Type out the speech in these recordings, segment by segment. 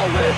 all in.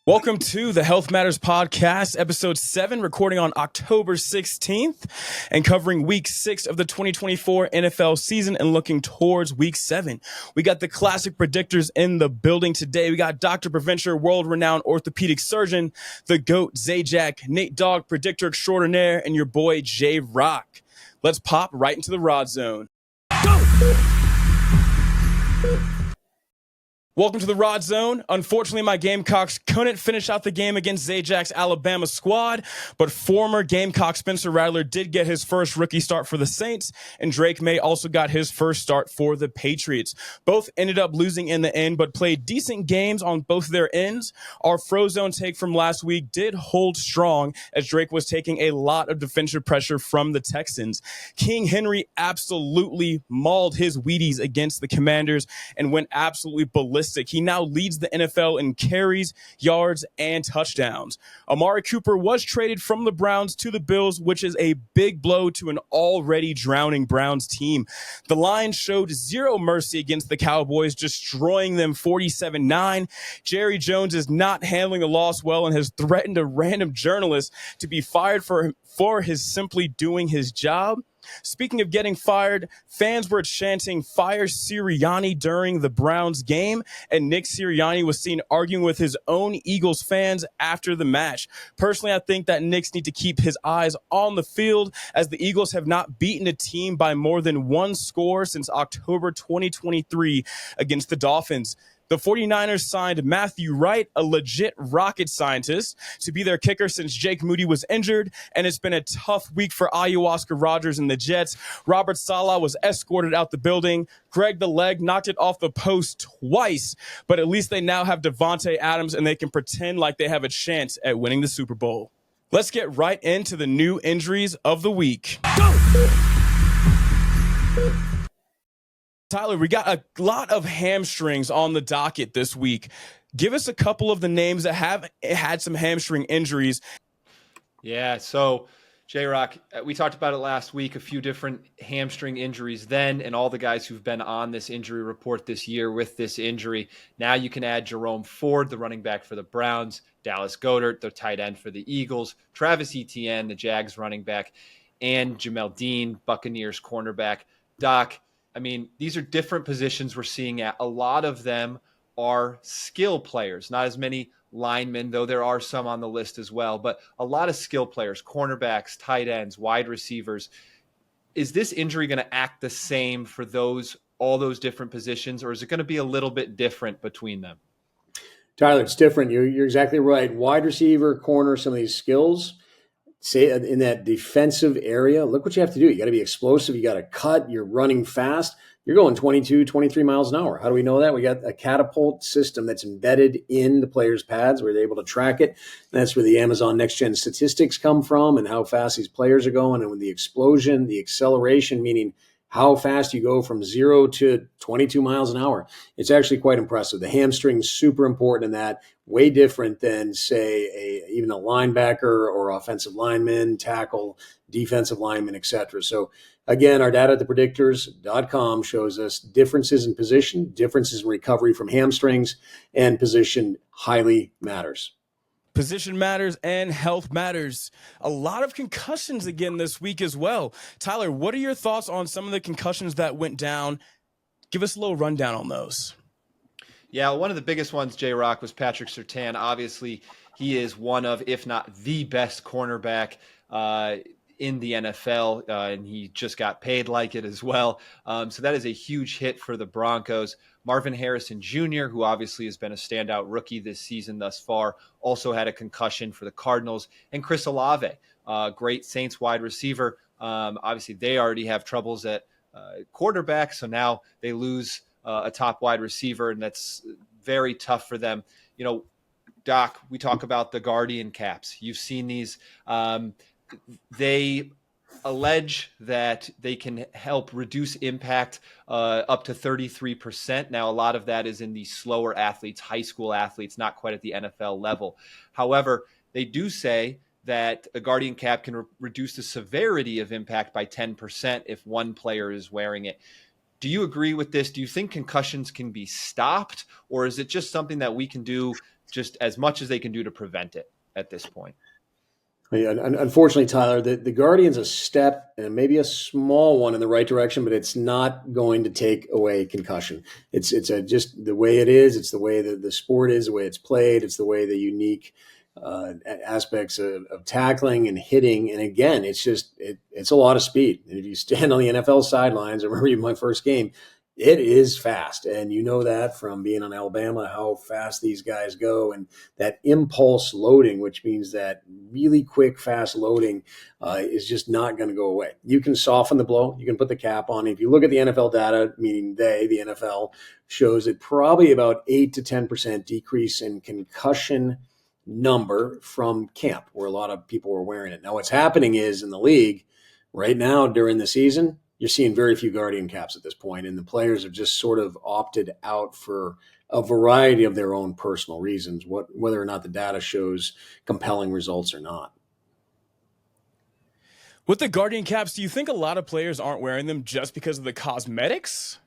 Welcome to the Health Matters Podcast, episode 7, recording on October 16th and covering week 6 of the 2024 NFL season and looking towards week 7. We got the classic predictors in the building today. We got Dr. Preventure, world-renowned orthopedic surgeon, the GOAT, Zajac, Nate Dogg, predictor extraordinaire, and your boy, J Rock. Let's pop right into the Rod Zone. Go! Welcome to the Rod Zone. Unfortunately, my Gamecocks couldn't finish out the game against Zajac's Alabama squad, but former Gamecock Spencer Rattler did get his first rookie start for the Saints, and Drake May also got his first start for the Patriots. Both ended up losing in the end, but played decent games on both their ends. Our Frozone take from last week did hold strong as Drake was taking a lot of defensive pressure from the Texans. King Henry absolutely mauled his Wheaties against the Commanders and went absolutely ballistic. He now leads the NFL in carries, yards, and touchdowns. Amari Cooper was traded from the Browns to the Bills, which is a big blow to an already drowning Browns team. The Lions showed zero mercy against the Cowboys, destroying them 47-9. Jerry Jones is not handling the loss well and has threatened a random journalist to be fired for his simply doing his job. Speaking of getting fired, fans were chanting "Fire Sirianni" during the Browns game, and Nick Sirianni was seen arguing with his own Eagles fans after the match. Personally, I think that Nick's need to keep his eyes on the field, as the Eagles have not beaten a team by more than one score since October 2023 against the Dolphins. The 49ers signed Matthew Wright, a legit rocket scientist, to be their kicker since Jake Moody was injured, and it's been a tough week for Oscar Rogers and the Jets. Robert Saleh was escorted out the building. Greg the Leg knocked it off the post twice, but at least they now have Devontae Adams, and they can pretend like they have a chance at winning the Super Bowl. Let's get right into the new injuries of the week. Go! Tyler, we got a lot of hamstrings on the docket this week. Give us a couple of the names that have had some hamstring injuries. Yeah, so J-Rock, we talked about it last week, a few different hamstring injuries then, and all the guys who've been on this injury report this year with this injury. Now you can add Jerome Ford, the running back for the Browns, Dallas Goedert, the tight end for the Eagles, Travis Etienne, the Jags running back, and Jamel Dean, Buccaneers cornerback. Doc, I mean, these are different positions we're seeing at. A lot of them are skill players, not as many linemen, though there are some on the list as well, but a lot of skill players, cornerbacks, tight ends, wide receivers. Is this injury going to act the same for all those different positions, or is it going to be a little bit different between them? Tyler, it's different. You're exactly right. Wide receiver, corner, some of these skills, say in that defensive area, look what you have to do. You got to be explosive. You got to cut. You're running fast. You're going 22, 23 miles an hour. How do we know that? We got a catapult system that's embedded in the players' pads. We're able to track it. And that's where the Amazon Next Gen statistics come from and how fast these players are going. And with the explosion, the acceleration, meaning how fast you go from 0 to 22 miles an hour. It's actually quite impressive. The hamstring's super important in that, way different than, say, even a linebacker or offensive lineman, tackle, defensive lineman, etc. So, again, our data at thepredictors.com shows us differences in position, differences in recovery from hamstrings, and position highly matters. Position matters and health matters. A lot of concussions again this week as well. Tyler, what are your thoughts on some of the concussions that went down? Give us a little rundown on those. Yeah, one of the biggest ones, J-Rock, was Patrick Surtain. Obviously, he is one of, if not the best cornerback in the NFL, and he just got paid like it as well. So that is a huge hit for the Broncos. Marvin Harrison Jr., who obviously has been a standout rookie this season thus far, also had a concussion for the Cardinals. And Chris Olave, great Saints wide receiver. Obviously, they already have troubles at quarterback, so now they lose a top wide receiver, and that's very tough for them. You know, Doc, we talk about the Guardian caps. You've seen these. They allege that they can help reduce impact up to 33%. Now, a lot of that is in the slower athletes, high school athletes, not quite at the NFL level. However, they do say that a Guardian cap can reduce the severity of impact by 10% if one player is wearing it. Do you agree with this? Do you think concussions can be stopped, or is it just something that we can do just as much as they can do to prevent it at this point? Yeah, unfortunately, Tyler, the Guardian's a step and maybe a small one in the right direction, but it's not going to take away concussion. It's just the way it is. It's the way that the sport is, the way it's played. It's the way the unique aspects of tackling and hitting. And again, it's a lot of speed. And if you stand on the NFL sidelines, I remember my first game, it is fast. And you know that from being on Alabama, how fast these guys go, and that impulse loading, which means that really quick, fast loading is just not going to go away. You can soften the blow. You can put the cap on. If you look at the NFL data, meaning the NFL, shows that probably about 8 to 10% decrease in concussion number from camp, where a lot of people were wearing it. Now, what's happening is in the league right now during the season, you're seeing very few Guardian caps at this point, and the players have just sort of opted out for a variety of their own personal reasons, whether or not the data shows compelling results or not. With the Guardian caps, do you think a lot of players aren't wearing them just because of the cosmetics?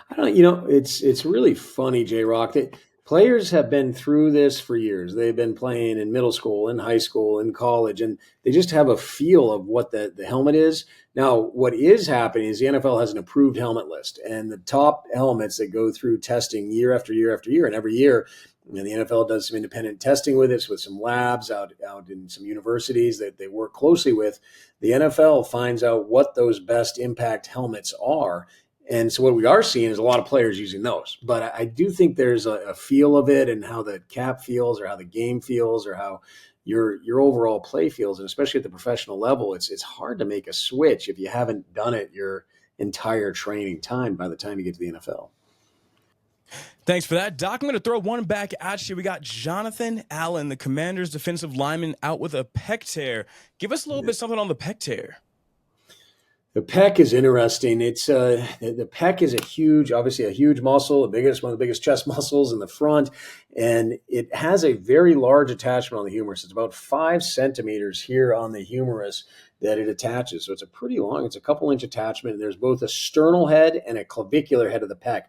I don't. It's really funny, J-Rock, that players have been through this for years. They've been playing in middle school, in high school, in college, and they just have a feel of what the helmet is. Now, what is happening is the NFL has an approved helmet list, and the top helmets that go through testing year after year after year, and every year, the NFL does some independent testing with it, with some labs out in some universities that they work closely with. The NFL finds out what those best impact helmets are. And so what we are seeing is a lot of players using those. But I do think there's a feel of it, and how the cap feels, or how the game feels, or how your overall play feels. And especially at the professional level, it's hard to make a switch if you haven't done it your entire training time by the time you get to the NFL. Thanks for that, Doc. I'm going to throw one back at you. We got Jonathan Allen, the Commanders' defensive lineman, out with a pec tear. Give us a little bit something on the pec tear. The pec is interesting. It's the pec is obviously a huge muscle, one of the biggest chest muscles in the front, and it has a very large attachment on the humerus. It's about 5 centimeters here on the humerus that it attaches. So it's a couple inch attachment. There's both a sternal head and a clavicular head of the pec.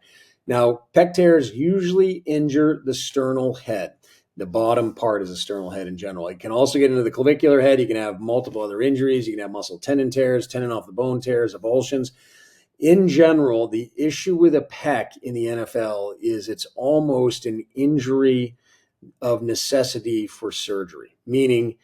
Now, pec tears usually injure the sternal head. The bottom part is a sternal head in general. It can also get into the clavicular head. You can have multiple other injuries. You can have muscle tendon tears, tendon off the bone tears, avulsions. In general, the issue with a pec in the NFL is it's almost an injury of necessity for surgery, meaning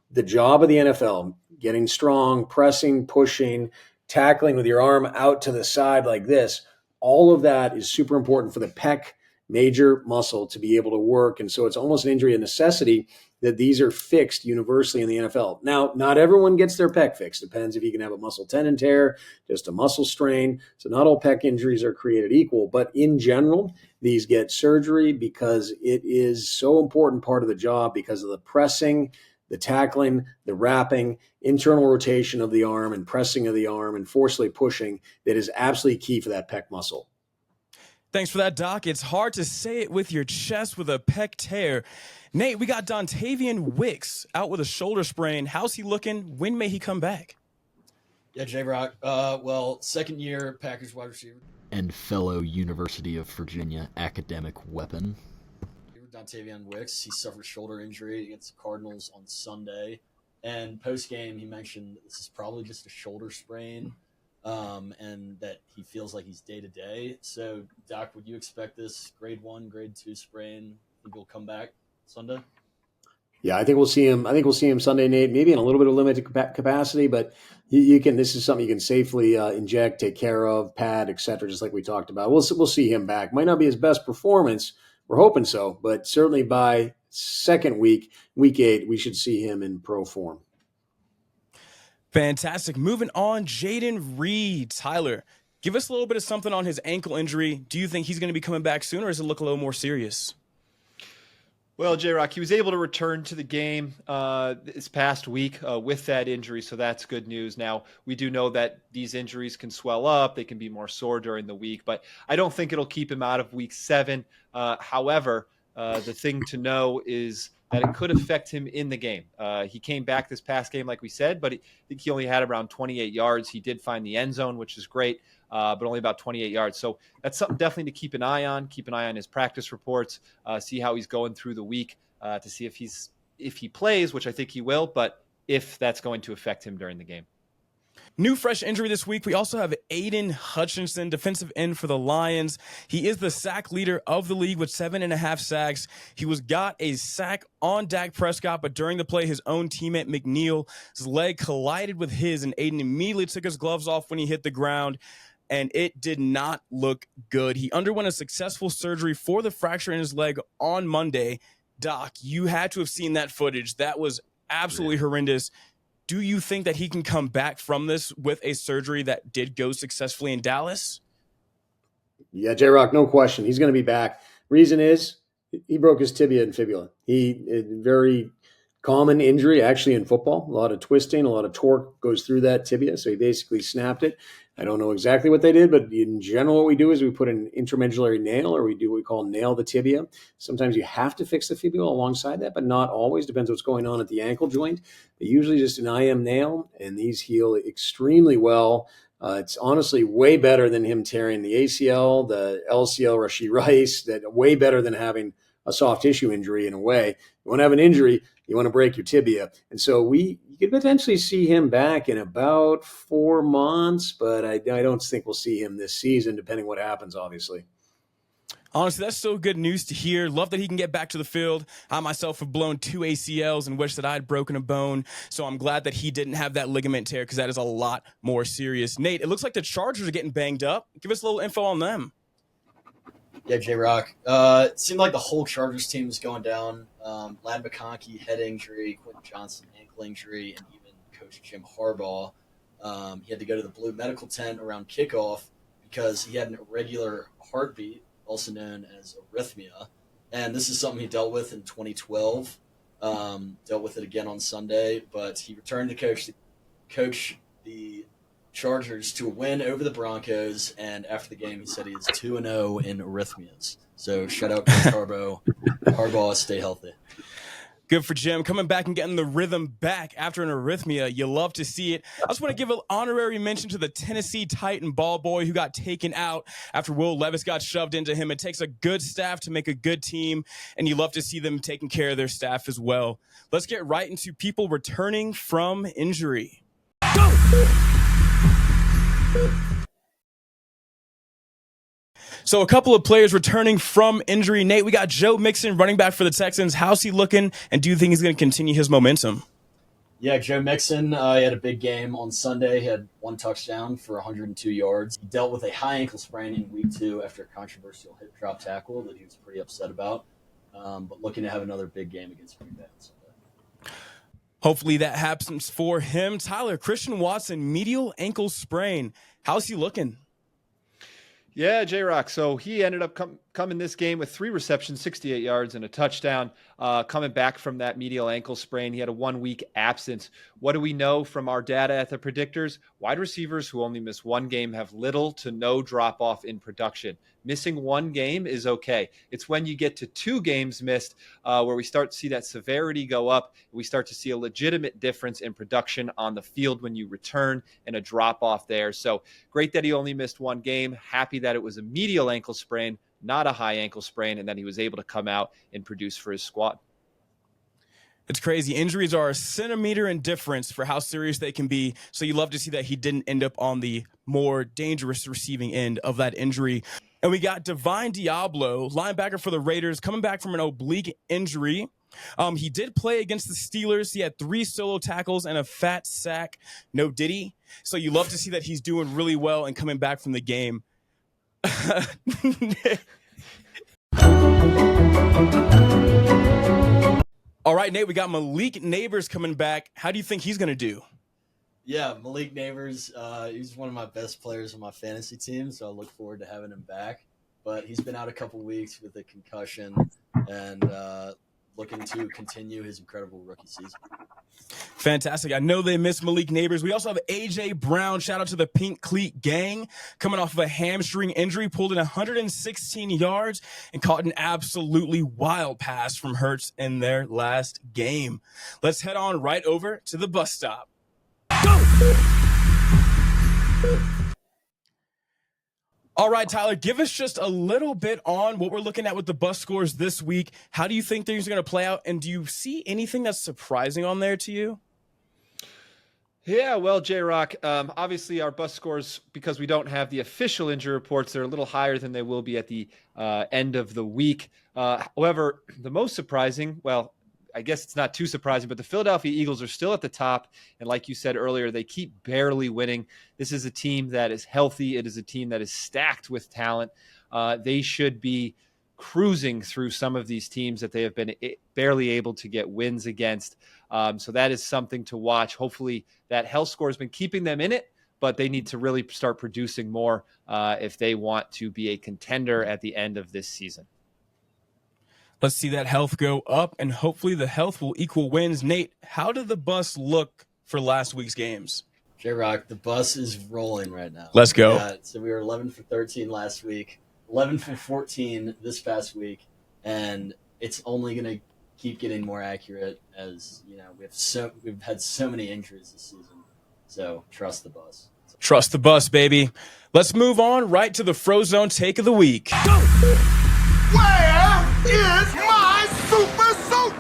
the job of the NFL, getting strong, pressing, pushing, tackling with your arm out to the side like this, all of that is super important for the pec major muscle to be able to work. And so it's almost an injury of necessity that these are fixed universally in the NFL. Now, not everyone gets their pec fixed. Depends if you can have a muscle tendon tear, just a muscle strain. So not all pec injuries are created equal. But in general, these get surgery because it is so important part of the job because of the pressing, the tackling, the wrapping, internal rotation of the arm and pressing of the arm and forcefully pushing that is absolutely key for that pec muscle. Thanks for that, Doc. It's hard to say it with your chest with a pec tear. Nate, we got Dontavian Wicks out with a shoulder sprain. How's he looking? When may he come back? Yeah, J-Rock. Second year Packers wide receiver. And fellow University of Virginia academic weapon. Dontavian Wicks, he suffered a shoulder injury against the Cardinals on Sunday. And post-game, he mentioned this is probably just a shoulder sprain. And that he feels like he's day-to-day. So, Doc, would you expect this grade 1, grade 2 sprain? Think he'll come back Sunday? Yeah, I think we'll see him Sunday, Nate, maybe in a little bit of limited capacity, but this is something you can safely inject, take care of, pad, et cetera, just like we talked about. We'll see him back. Might not be his best performance. We're hoping so, but certainly by second week 8, we should see him in pro form. Fantastic. Moving on, Jaden Reed. Tyler, give us a little bit of something on his ankle injury. Do you think he's going to be coming back soon, or does it look a little more serious? Well, J-Rock, he was able to return to the game this past week with that injury, so that's good news. Now, we do know that these injuries can swell up. They can be more sore during the week, but I don't think it'll keep him out of week 7. However, the thing to know is that it could affect him in the game. He came back this past game, like we said, but I think he only had around 28 yards. He did find the end zone, which is great, but only about 28 yards. So that's something definitely to keep an eye on. Keep an eye on his practice reports, see how he's going through the week to see if he plays, which I think he will, but if that's going to affect him during the game. New fresh injury this week. We also have Aiden Hutchinson, defensive end for the Lions. He is the sack leader of the league with 7.5 sacks. He got a sack on Dak Prescott, but during the play, his own teammate McNeil's leg collided with his, and Aiden immediately took his gloves off when he hit the ground, and it did not look good. He underwent a successful surgery for the fracture in his leg on Monday. Doc, you had to have seen that footage. That was absolutely horrendous. Do you think that he can come back from this with a surgery that did go successfully in Dallas? Yeah, J-Rock, no question. He's going to be back. Reason is he broke his tibia and fibula. Very common injury actually in football. A lot of twisting, a lot of torque goes through that tibia. So he basically snapped it. I don't know exactly what they did, but in general, what we do is we put an intramedullary nail, or we do what we call nail the tibia. Sometimes you have to fix the fibula alongside that, but not always. Depends what's going on at the ankle joint. But usually just an IM nail, and these heal extremely well. It's honestly way better than him tearing the ACL, the LCL, Rashid Rice. That way better than having a soft tissue injury in a way. You want to have an injury, you want to break your tibia. And so you could potentially see him back in about 4 months, but I don't think we'll see him this season, depending what happens, obviously. Honestly, that's so good news to hear. Love that he can get back to the field. I myself have blown 2 ACLs and wish that I had broken a bone. So I'm glad that he didn't have that ligament tear, because that is a lot more serious. Nate, it looks like the Chargers are getting banged up. Give us a little info on them. Yeah, J-Rock. It seemed like the whole Chargers team was going down. Lad McConkey, head injury, Quentin Johnson, ankle injury, and even Coach Jim Harbaugh. He had to go to the Blue medical tent around kickoff because he had an irregular heartbeat, also known as arrhythmia. And this is something he dealt with in 2012. Dealt with it again on Sunday, but he returned to coach the Chargers to a win over the Broncos, and after the game, he said he is 2-0 in arrhythmias. So shout out Coach Harbaugh, stay healthy. Good for Jim. Coming back and getting the rhythm back after an arrhythmia. You love to see it. I just want to give an honorary mention to the Tennessee Titan ball boy who got taken out after Will Levis got shoved into him. It takes a good staff to make a good team, and you love to see them taking care of their staff as well. Let's get right into people returning from injury. Go! So a couple of players returning from injury. Nate, we got Joe Mixon, running back for the Texans. How's he looking, and do you think he's going to continue his momentum? Yeah, Joe Mixon, he had a big game on Sunday. He had 1 touchdown for 102 yards. He dealt with a high ankle sprain in week 2 after a controversial hip drop tackle that he was pretty upset about, but looking to have another big game against Green Bay on Sunday. Hopefully that happens for him. Tyler, Christian Watson, medial ankle sprain. How's he looking? Yeah, J-Rock. So he ended up coming this game with 3 receptions, 68 yards, and a touchdown. Coming back from that medial ankle sprain, he had a 1-week absence. What do we know from our data at the Predictors? Wide receivers who only miss 1 game have little to no drop-off in production. Missing 1 game is okay. It's when you get to 2 games missed where we start to see that severity go up. We start to see a legitimate difference in production on the field when you return and a drop-off there. So great that he only missed 1 game. Happy that it was a medial ankle sprain, not a high ankle sprain, and that he was able to come out and produce for his squad. It's crazy. Injuries are a centimeter in difference for how serious they can be. So you love to see that he didn't end up on the more dangerous receiving end of that injury. And we got Divine Diablo, linebacker for the Raiders, coming back from an oblique injury. He did play against the Steelers. He had 3 solo tackles and a fat sack. No diddy. So you love to see that he's doing really well and coming back from the game. All right, Nate, we got Malik Neighbors coming back. How do you think he's going to do? Yeah, Malik Neighbors, he's one of my best players on my fantasy team, so I look forward to having him back. But he's been out a couple weeks with a concussion, and looking to continue his incredible rookie season. Fantastic. I know they miss Malik Neighbors. We also have A.J. Brown. Shout out to the Pink Cleat gang. Coming off of a hamstring injury, pulled in 116 yards and caught an absolutely wild pass from Hurts in their last game. Let's head on right over to the bus stop. Go! All right, Tyler, give us just a little bit on what we're looking at with the bus scores this week. How do you think things are going to play out? And do you see anything that's surprising on there to you? Yeah, well, J-Rock, obviously our bus scores, because we don't have the official injury reports, they're a little higher than they will be at the end of the week. However, the most surprising, well, I guess it's not too surprising, but the Philadelphia Eagles are still at the top. And like you said earlier, they keep barely winning. This is a team that is healthy. It is a team that is stacked with talent. They should be cruising through some of these teams that they have been barely able to get wins against. So that is something to watch. Hopefully that health score has been keeping them in it, but they need to really start producing more if they want to be a contender at the end of this season. Let's see that health go up, and hopefully the health will equal wins. Nate, how did the bus look for last week's games? J-Rock, the bus is rolling right now. Let's go. So we were 11 for 13 last week, 11 for 14 this past week, and it's only going to keep getting more accurate as, you know, we've had so many injuries this season. So trust the bus. Trust the bus, baby. Let's move on right to the Frozone take of the week. Go! Where is my super suit?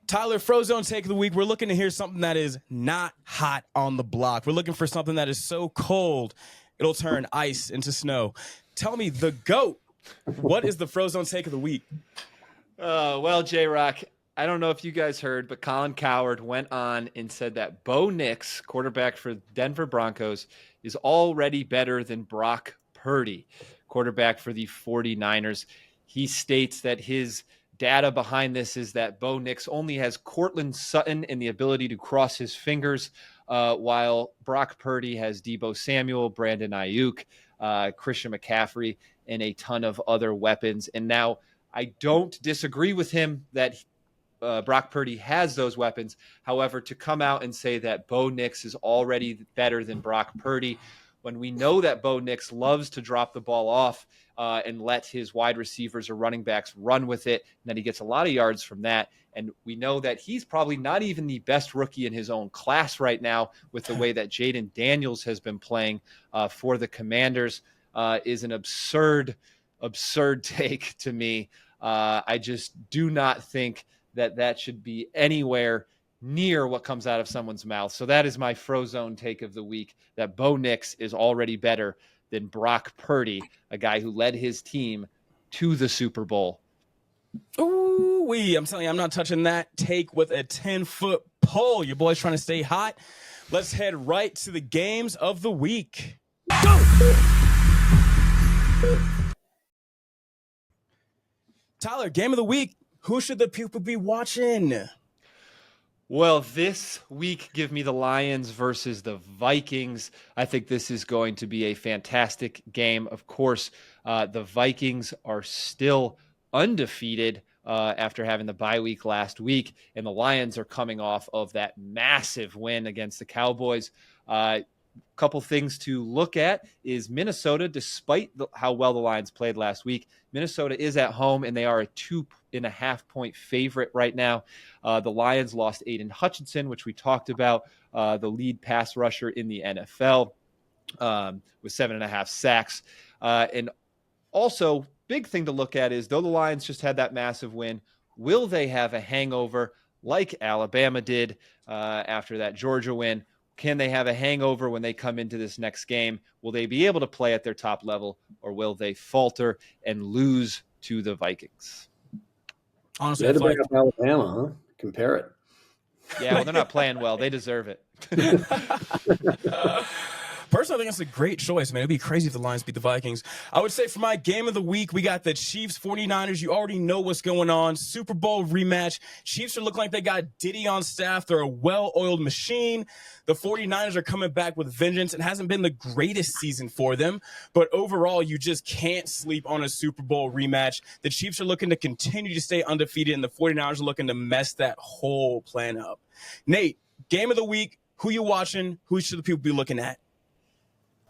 Tyler, Frozone take of the week. We're looking to hear something that is not hot on the block. We're looking for something that is so cold it'll turn ice into snow. Tell me, the GOAT, what is the Frozone take of the week? Well, J-Rock, I don't know if you guys heard, but Colin Cowherd went on and said that Bo Nix, quarterback for Denver Broncos, is already better than Brock Purdy, quarterback for the 49ers. He states that his data behind this is that Bo Nix only has Cortland Sutton and the ability to cross his fingers, while Brock Purdy has Deebo Samuel, Brandon Ayuk, Christian McCaffrey, and a ton of other weapons. And now I don't disagree with him that Brock Purdy has those weapons. However, to come out and say that Bo Nix is already better than Brock Purdy, when we know that Bo Nix loves to drop the ball off and let his wide receivers or running backs run with it, and that he gets a lot of yards from that. And we know that he's probably not even the best rookie in his own class right now with the way that Jaden Daniels has been playing for the Commanders is an absurd take to me. I just do not think that should be anywhere near what comes out of someone's mouth. So that is my Frozone take of the week, that Bo Nix is already better than Brock Purdy, a guy who led his team to the Super Bowl. Ooh-wee, I'm telling you, I'm not touching that take with a 10-foot pole. Your boy's trying to stay hot. Let's head right to the games of the week. Go! Tyler, game of the week. Who should the people be watching? Well, this week, give me the Lions versus the Vikings. I think this is going to be a fantastic game. Of course, the Vikings are still undefeated after having the bye week last week, and the Lions are coming off of that massive win against the Cowboys. Couple things to look at is Minnesota, despite how well the Lions played last week, Minnesota is at home and they are a 2.5-point favorite right now. The Lions lost Aiden Hutchinson, which we talked about, the lead pass rusher in the NFL, with 7.5 sacks. And also, big thing to look at is, though the Lions just had that massive win, will they have a hangover like Alabama did after that Georgia win? Can they have a hangover when they come into this next game? Will they be able to play at their top level, or will they falter and lose to the Vikings? Honestly, you had to bring up Alabama, huh? Compare it. Yeah, well, they're not playing well. They deserve it. Personally, I think that's a great choice, man. It'd be crazy if the Lions beat the Vikings. I would say for my game of the week, we got the Chiefs 49ers. You already know what's going on. Super Bowl rematch. Chiefs are looking like they got Diddy on staff. They're a well-oiled machine. The 49ers are coming back with vengeance. It hasn't been the greatest season for them, but overall, you just can't sleep on a Super Bowl rematch. The Chiefs are looking to continue to stay undefeated, and the 49ers are looking to mess that whole plan up. Nate, game of the week, who you watching? Who should the people be looking at?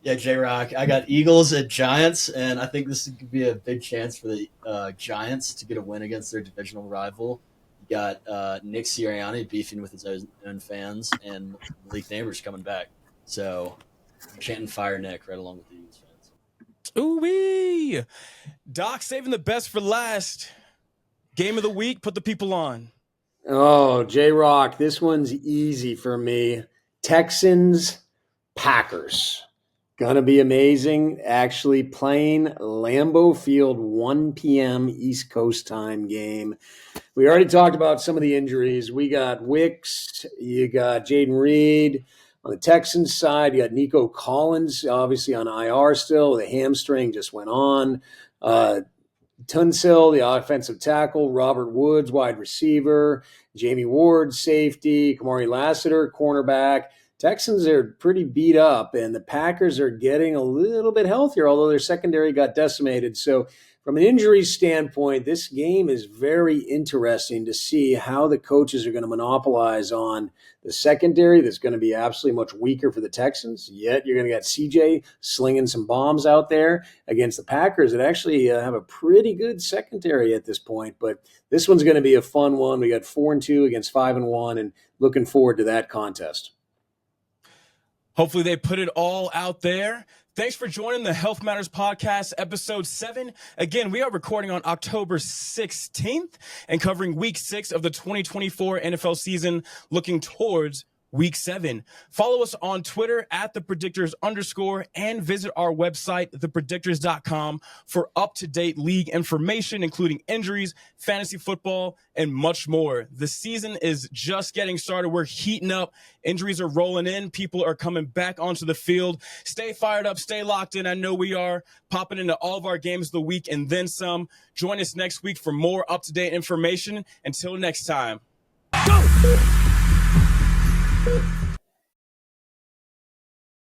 Yeah, J-Rock, I got Eagles at Giants, and I think this could be a big chance for the Giants to get a win against their divisional rival. You got Nick Sirianni beefing with his own fans, and Malik Neighbors coming back. So I'm chanting Fire Nick right along with the Eagles fans. Ooh-wee! Doc saving the best for last. Game of the week, put the people on. Oh, J-Rock, this one's easy for me. Texans, Packers. Gonna be amazing. Actually playing Lambeau Field, 1 p.m. East Coast time game. We already talked about some of the injuries. We got Wicks. You got Jaden Reed. On the Texans side, you got Nico Collins, obviously on IR still. The hamstring just went on. Tunsil, the offensive tackle. Robert Woods, wide receiver. Jamie Ward, safety. Kamari Lassiter, cornerback. Texans are pretty beat up, and the Packers are getting a little bit healthier, although their secondary got decimated. So from an injury standpoint, this game is very interesting to see how the coaches are going to monopolize on the secondary that's going to be absolutely much weaker for the Texans. Yet you're going to get CJ slinging some bombs out there against the Packers that actually have a pretty good secondary at this point. But this one's going to be a fun one. We got 4-2 against 5-1, and looking forward to that contest. Hopefully they put it all out there. Thanks for joining the Health Matters Podcast, Episode 7. Again, we are recording on October 16th and covering Week 6 of the 2024 NFL season, looking towards Week 7. Follow us on Twitter at @thepredictors_ and visit our website, thepredictors.com, for up-to-date league information, including injuries, fantasy football, and much more. The season is just getting started. We're heating up. Injuries are rolling in. People are coming back onto the field. Stay fired up. Stay locked in. I know we are popping into all of our games of the week and then some. Join us next week for more up-to-date information. Until next time. Go!